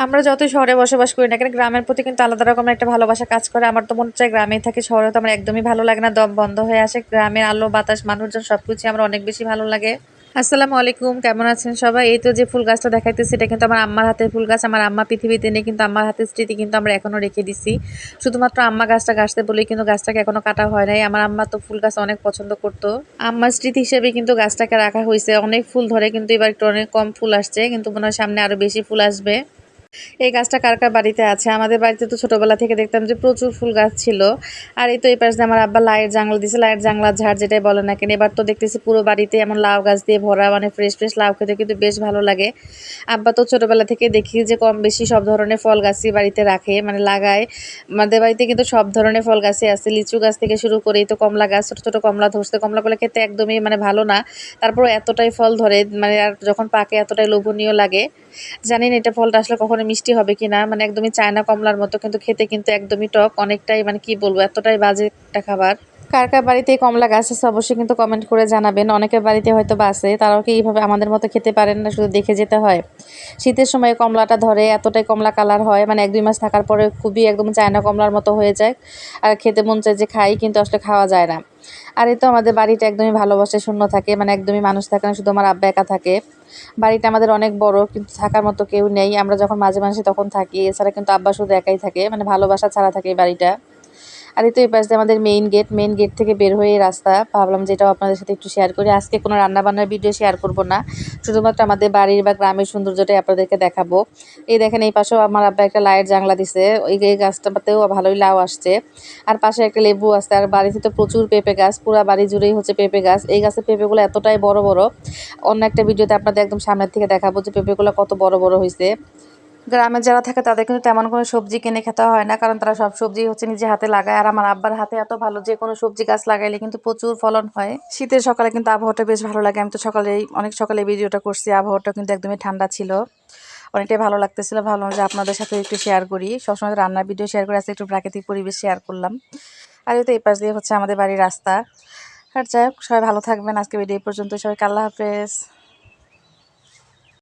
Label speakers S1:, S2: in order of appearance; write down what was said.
S1: আমরা যতই শহরে বসবাস করি না কেন, গ্রামের প্রতি কিন্তু আলাদা রকমের একটা ভালোবাসা কাজ করে। আমার তো মনে চায় গ্রামেই থাকি, শহরে তো আমার একদমই ভালো লাগে না, দম বন্ধ হয়ে আসে। গ্রামের আলো বাতাস মানুষজন সবকিছু আমার অনেক বেশি ভালো লাগে। আসসালামু আলাইকুম, কেমন আছেন সবাই? এই তো যে ফুল গাছটা দেখাইতেছি, এটা কিন্তু আমার আম্মার হাতের ফুল গাছ। আমার আম্মা পৃথিবীতে নেই, কিন্তু আম্মার হাতের স্মৃতি কিন্তু আমরা এখনো রেখে দিছি। শুধুমাত্র আম্মা গাছটা গাছতে বলেই কিন্তু গাছটাকে এখনো কাটা হয় নাই। আমার আম্মা তো ফুল গাছ অনেক পছন্দ করতো, আম্মার স্মৃতি হিসেবে কিন্তু গাছটাকে রাখা হয়েছে। অনেক ফুল ধরে, কিন্তু এবার একটু অনেক কম ফুল আসছে, কিন্তু মনে হয় সামনে আরো বেশি ফুল আসবে। এই গাছটা কার কার বাড়িতে আছে? আমাদের বাড়িতে তো ছোটবেলা থেকে দেখতাম যে প্রচুর ফুল গাছ ছিল। আর এই তো এই পাশে আমার আব্বা লাইয়ের জাংলা দিছে, লাইয়ের জাংলার ঝাড় যেটাই বলে না কেন। এবার তো দেখতেছি পুরো বাড়িতে এমন লাউ গাছ দিয়ে ভরা, মানে ফ্রেশ ফ্রেশ লাউ খেতে কিন্তু বেশ ভালো লাগে। আব্বা তো ছোটবেলা থেকে দেখি যে কম বেশি সব ধরনের ফল গাছই বাড়িতে রাখে, মানে লাগায়। আমাদের বাড়িতে কিন্তু সব ধরনের ফল গাছই আছে, লিচু গাছ থেকে শুরু করে এই তো কমলা গাছ, ছোট ছোট কমলা ধরছে। কমলাগুলো খেতে একদমই মানে ভালো না, তারপর এতটাই ফল ধরে, মানে আর যখন পাকে এতটাই লোভনীয় লাগে। জানি না এটা ফলটা আসলে কখনো মিষ্টি হবে কিনা, মানে একদমই চায়না কমলার মতো, কিন্তু খেতে কিন্তু একদমই টক, অনেকটাই মানে কি বলবো, এতটাই বাজে একটা খাবার। কার কার বাড়িতে এই কমলা গাছ আছে অবশ্যই কিন্তু কমেন্ট করে জানাবেন। অনেকের বাড়িতে হয়তো বা আছে, তারাও কি এইভাবে আমাদের মতো খেতে পারেন না, শুধু দেখে যেতে হয়? শীতের সময় কমলাটা ধরে, এতটাই কমলা কালার হয়, মানে 1-2 মাস থাকার পরে খুবই একদম চায়না কমলার মতো হয়ে যায়। আর খেতে মন চায় যে খাই, কিন্তু আসলে খাওয়া যায় না। আর এই তো আমাদের বাড়িটা একদমই ভালোবাসে শূন্য থাকে, মানে একদমই মানুষ থাকে না, শুধু আমার আব্বা একা থাকে। বাড়িটা আমাদের অনেক বড়, কিন্তু থাকার মতো কেউ নেই। আমরা যখন মাঝে মাঝে তখন থাকি, এছাড়া কিন্তু আব্বা শুধু একাই থাকে, মানে ভালোবাসা ছাড়া থাকে এই বাড়িটা। আর এই তো এই পাশ দিয়ে আমাদের মেইন গেট, মেইন গেট থেকে বের হয়ে রাস্তা। ভাবলাম যে এটাও আপনাদের সাথে একটু শেয়ার করি। আজকে কোনো রান্নাবান্নার ভিডিও শেয়ার করব না, শুধুমাত্র আমাদের বাড়ির বা গ্রামের সৌন্দর্যটাই আপনাদেরকে দেখাবো। এই দেখেন, এই পাশেও আমার আব্বা একটা লাউয়ের জাংলা দিছে, এই গাছটাতেও ভালোই লাউ আসছে। আর পাশে একটা লেবু আছে। আর বাড়িতে তো প্রচুর পেঁপে গাছ, পুরা বাড়ি জুড়েই হচ্ছে পেঁপে গাছ। এই গাছের পেঁপেগুলো এতটাই বড় বড়, অন্য একটা ভিডিওতে আপনাদের একদম সামনের থেকে দেখাবো যে পেঁপেগুলো কত বড় বড় হয়েছে। গ্রামে যারা থাকে তাদের কিন্তু তেমন কোনো সবজি কিনে খেতে হয় না, কারণ তারা সব সবজি হচ্ছে নিজে হাতে লাগায়। আর আমার আব্বার হাতে এত ভালো, যে কোনো সবজি গাছ লাগাইলে কিন্তু প্রচুর ফলন হয়। শীতের সকালে কিন্তু আবহাওয়াটা বেশ ভালো লাগে। আমি তো সকালেই অনেক সকালে ভিডিওটা করছি, আবহাওয়াটা কিন্তু একদমই ঠান্ডা ছিল, অনেকটাই ভালো লাগতেছিল। ভাবলাম যে আপনাদের সাথে একটু শেয়ার করি, সবসময় তো রান্নার ভিডিও শেয়ার করে, আজকে একটু প্রাকৃতিক পরিবেশ শেয়ার করলাম। আর এই তো এই পাশ দিয়ে হচ্ছে আমাদের বাড়ির রাস্তা। আর যাই হোক, সবাই ভালো থাকবেন। আজকে ভিডিও এই পর্যন্ত, সবাইকে আল্লাহ হাফেজ।